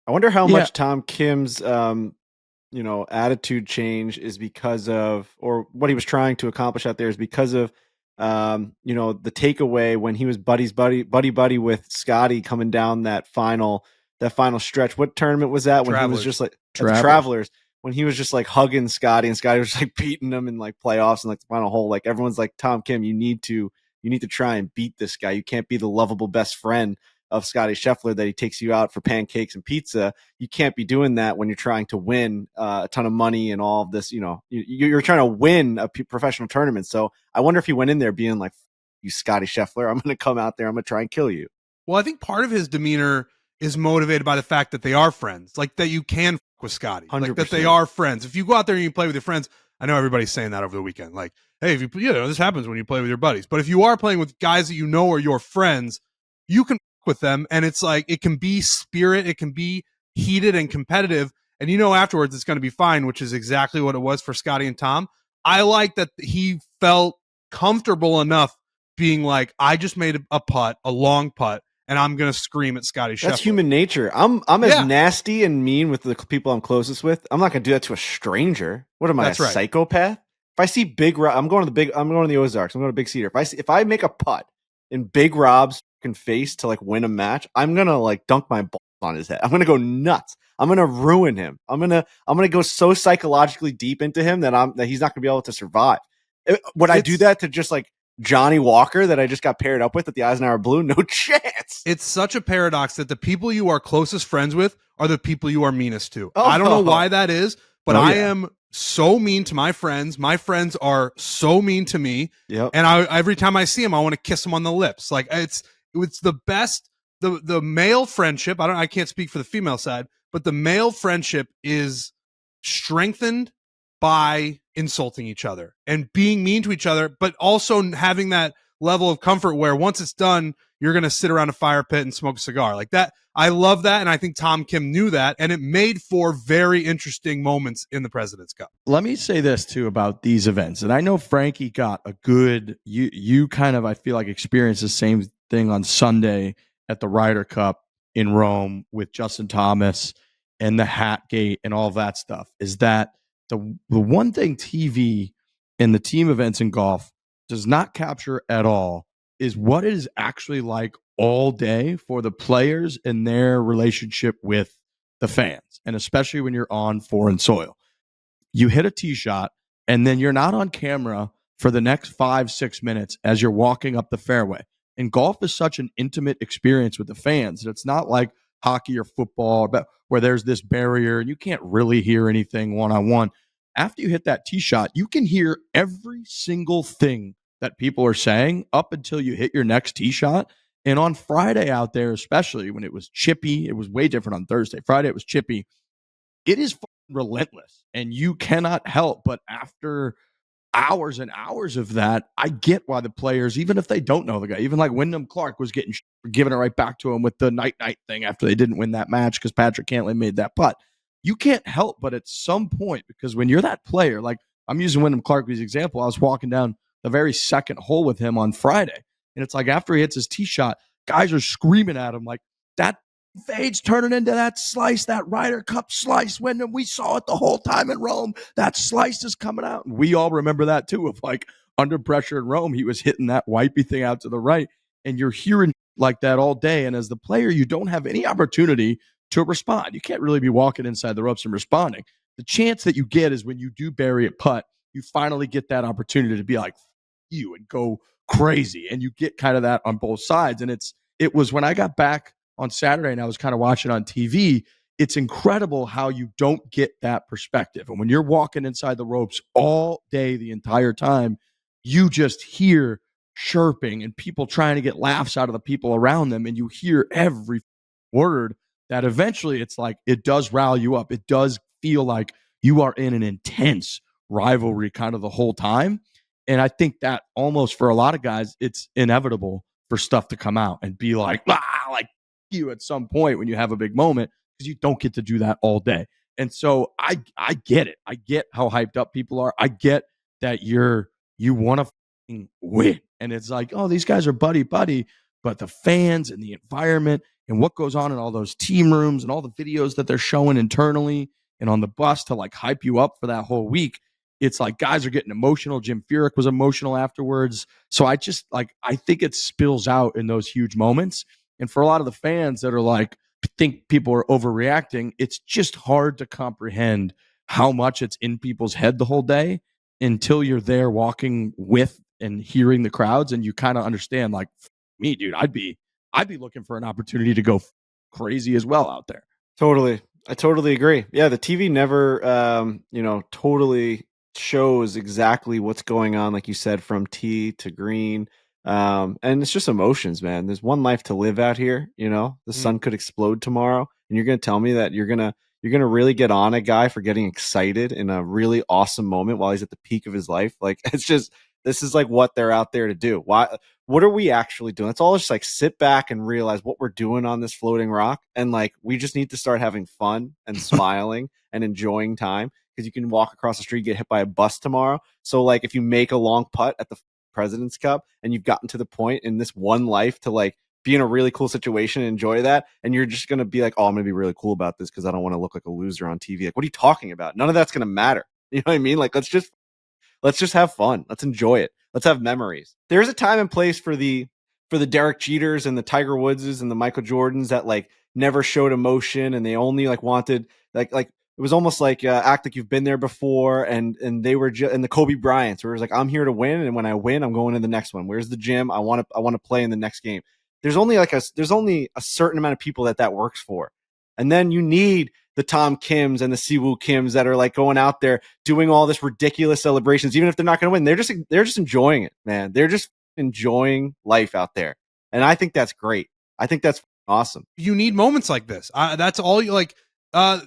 I wonder how Yeah, much Tom Kim's attitude change is because of, or what he was trying to accomplish out there is because of, the takeaway when he was buddy with Scotty coming down that final stretch. What tournament was that when he was just Travelers. like at the Travelers. Travelers? When he was just like hugging Scotty and Scotty was like beating him in like playoffs and like the final hole. Like everyone's like, Tom Kim, you need to try and beat this guy. You can't be the lovable best friend of Scotty Scheffler that he takes you out for pancakes and pizza. You can't be doing that when you're trying to win a ton of money and all of this. You're trying to win a professional tournament. So I wonder if he went in there being like, "You Scotty Scheffler, I'm going to come out there. I'm going to try and kill you." Well, I think part of his demeanor is motivated by the fact that they are friends, like that you can f- with Scotty, like that they 100%. are friends. If you go out there and you play with your friends, I know everybody's saying that over the weekend. Like, hey, if this happens when you play with your buddies. But if you are playing with guys that you know are your friends, you can f- with them, and it's like it can be spirit, it can be heated and competitive, and afterwards it's going to be fine, which is exactly what it was for Scotty and Tom. I like that he felt comfortable enough being like, I just made a putt, a long putt, and I'm gonna scream at Scotty That's Scheffler. human nature. I'm as Yeah. nasty and mean with the people I'm closest with. I'm not gonna do that to a stranger. What am I, a That's right. psychopath? If I see I'm going to the Ozarks. I'm going to Big Cedar. If I make a putt in Big Rob's fucking face to like win a match, I'm gonna like dunk my balls on his head. I'm gonna go nuts. I'm gonna ruin him. I'm gonna go so psychologically deep into him that he's not gonna be able to survive. Would I do that to just like Johnny Walker that I just got paired up with at the Eisenhower Blue? No chance. It's such a paradox that the people you are closest friends with are the people you are meanest to. I don't know why that is, but I am so mean to my friends. My friends are so mean to me. Yep. And every time I see them, I want to kiss them on the lips. Like it's the best. The male friendship. I can't speak for the female side, but the male friendship is strengthened by insulting each other and being mean to each other, but also having that level of comfort where once it's done, you're going to sit around a fire pit and smoke a cigar like that. I love that. And I think Tom Kim knew that. And it made for very interesting moments in the President's Cup. Let me say this too about these events. And I know Frankie got a good, you kind of, I feel like, experienced the same thing on Sunday at the Ryder Cup in Rome with Justin Thomas and the hat gate and all of that stuff. Is that the one thing TV and the team events in golf does not capture at all is what it is actually like all day for the players and their relationship with the fans, and especially when you're on foreign soil. You hit a tee shot, and then you're not on camera for the next 5-6 minutes as you're walking up the fairway. And golf is such an intimate experience with the fans that it's not like hockey or football where there's this barrier and you can't really hear anything one-on-one. After you hit that tee shot, you can hear every single thing that people are saying up until you hit your next tee shot. And on Friday out there, especially when it was chippy, it was way different on Thursday. Friday, it was chippy. It is relentless, and you cannot help but after hours and hours of that, I get why the players, even if they don't know the guy, even like Wyndham Clark was giving it right back to him with the night thing after they didn't win that match because Patrick Cantlay made that putt. You can't help but at some point, because when you're that player, like I'm using Wyndham Clark as an example, I was walking down the very second hole with him on Friday, and it's like after he hits his tee shot, guys are screaming at him like, that fade's turning into that slice, that Ryder Cup slice. When we saw it the whole time in Rome, that slice is coming out. And we all remember that too, of like under pressure in Rome, he was hitting that wipey thing out to the right. And you're hearing like that all day. And as the player, you don't have any opportunity to respond. You can't really be walking inside the ropes and responding. The chance that you get is when you do bury a putt, you finally get that opportunity to be like, you, and go crazy. And you get kind of that on both sides. And it was when I got back on Saturday and I was kind of watching on TV, it's incredible how you don't get that perspective. And when you're walking inside the ropes all day, the entire time, you just hear chirping and people trying to get laughs out of the people around them. And you hear every word that eventually it's like, it does rally you up. It does feel like you are in an intense rivalry kind of the whole time. And I think that almost for a lot of guys, it's inevitable for stuff to come out and be like you at some point when you have a big moment, because you don't get to do that all day. And so I get it. I get how hyped up people are. I get that you want to win. And it's like, oh, these guys are buddy, but the fans and the environment, and what goes on in all those team rooms and all the videos that they're showing internally and on the bus to like hype you up for that whole week. It's like guys are getting emotional. Jim Furyk was emotional afterwards. So I think it spills out in those huge moments. And for a lot of the fans that are like, think people are overreacting, it's just hard to comprehend how much it's in people's head the whole day until you're there walking with and hearing the crowds, and you kind of understand, like, me, dude, I'd be looking for an opportunity to go crazy as well out there. Totally. I totally agree. Yeah, the TV never totally shows exactly what's going on, like you said, from tee to green. And it's just emotions, man. There's one life to live out here. The sun could explode tomorrow, and you're gonna tell me that you're gonna really get on a guy for getting excited in a really awesome moment while he's at the peak of his life. Like, it's just, this is like what they're out there to do. What are we actually doing? It's all just like sit back and realize what we're doing on this floating rock. And like, we just need to start having fun and smiling and enjoying time, because you can walk across the street, get hit by a bus tomorrow. So like, if you make a long putt at the President's Cup and you've gotten to the point in this one life to like be in a really cool situation and enjoy that, and you're just going to be like, oh, I'm going to be really cool about this because I don't want to look like a loser on TV. Like, what are you talking about? None of that's going to matter. You know what I mean? Like, let's just have fun. Let's enjoy it. Let's have memories. There's a time and place for the Derek Jeters and the Tiger Woodses and the Michael Jordans that like never showed emotion, and they only like wanted like it was almost like act like you've been there before, and they were and the Kobe Bryants, where it was like, I'm here to win, and when I win, I'm going to the next one. Where's the gym? I want to play in the next game. There's only a certain amount of people that works for, and then you need the Tom Kims and the Siwoo Kims that are like going out there doing all this ridiculous celebrations, even if they're not going to win. They're just enjoying it, man. They're just enjoying life out there, and I think that's great. I think that's awesome. You need moments like this. That's all you like.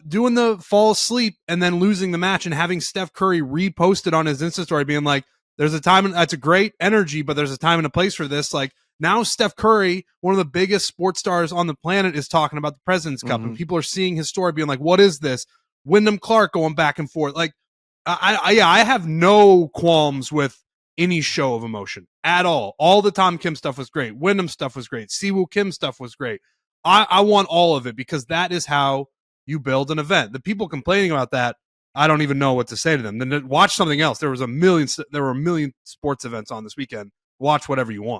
Doing the fall asleep and then losing the match, and having Steph Curry reposted on his Insta story being like, there's a time, that's a great energy, but there's a time and a place for this. Like, now Steph Curry, one of the biggest sports stars on the planet, is talking about the President's Cup, and people are seeing his story being like, what is this? Wyndham Clark going back and forth. Like, I have no qualms with any show of emotion at all. All the Tom Kim stuff was great. Wyndham stuff was great. Siwoo Kim stuff was great. I want all of it, because that is how you build an event. The people complaining about that, I don't even know what to say to them. Then watch something else. There were a million sports events on this weekend. Watch whatever you want.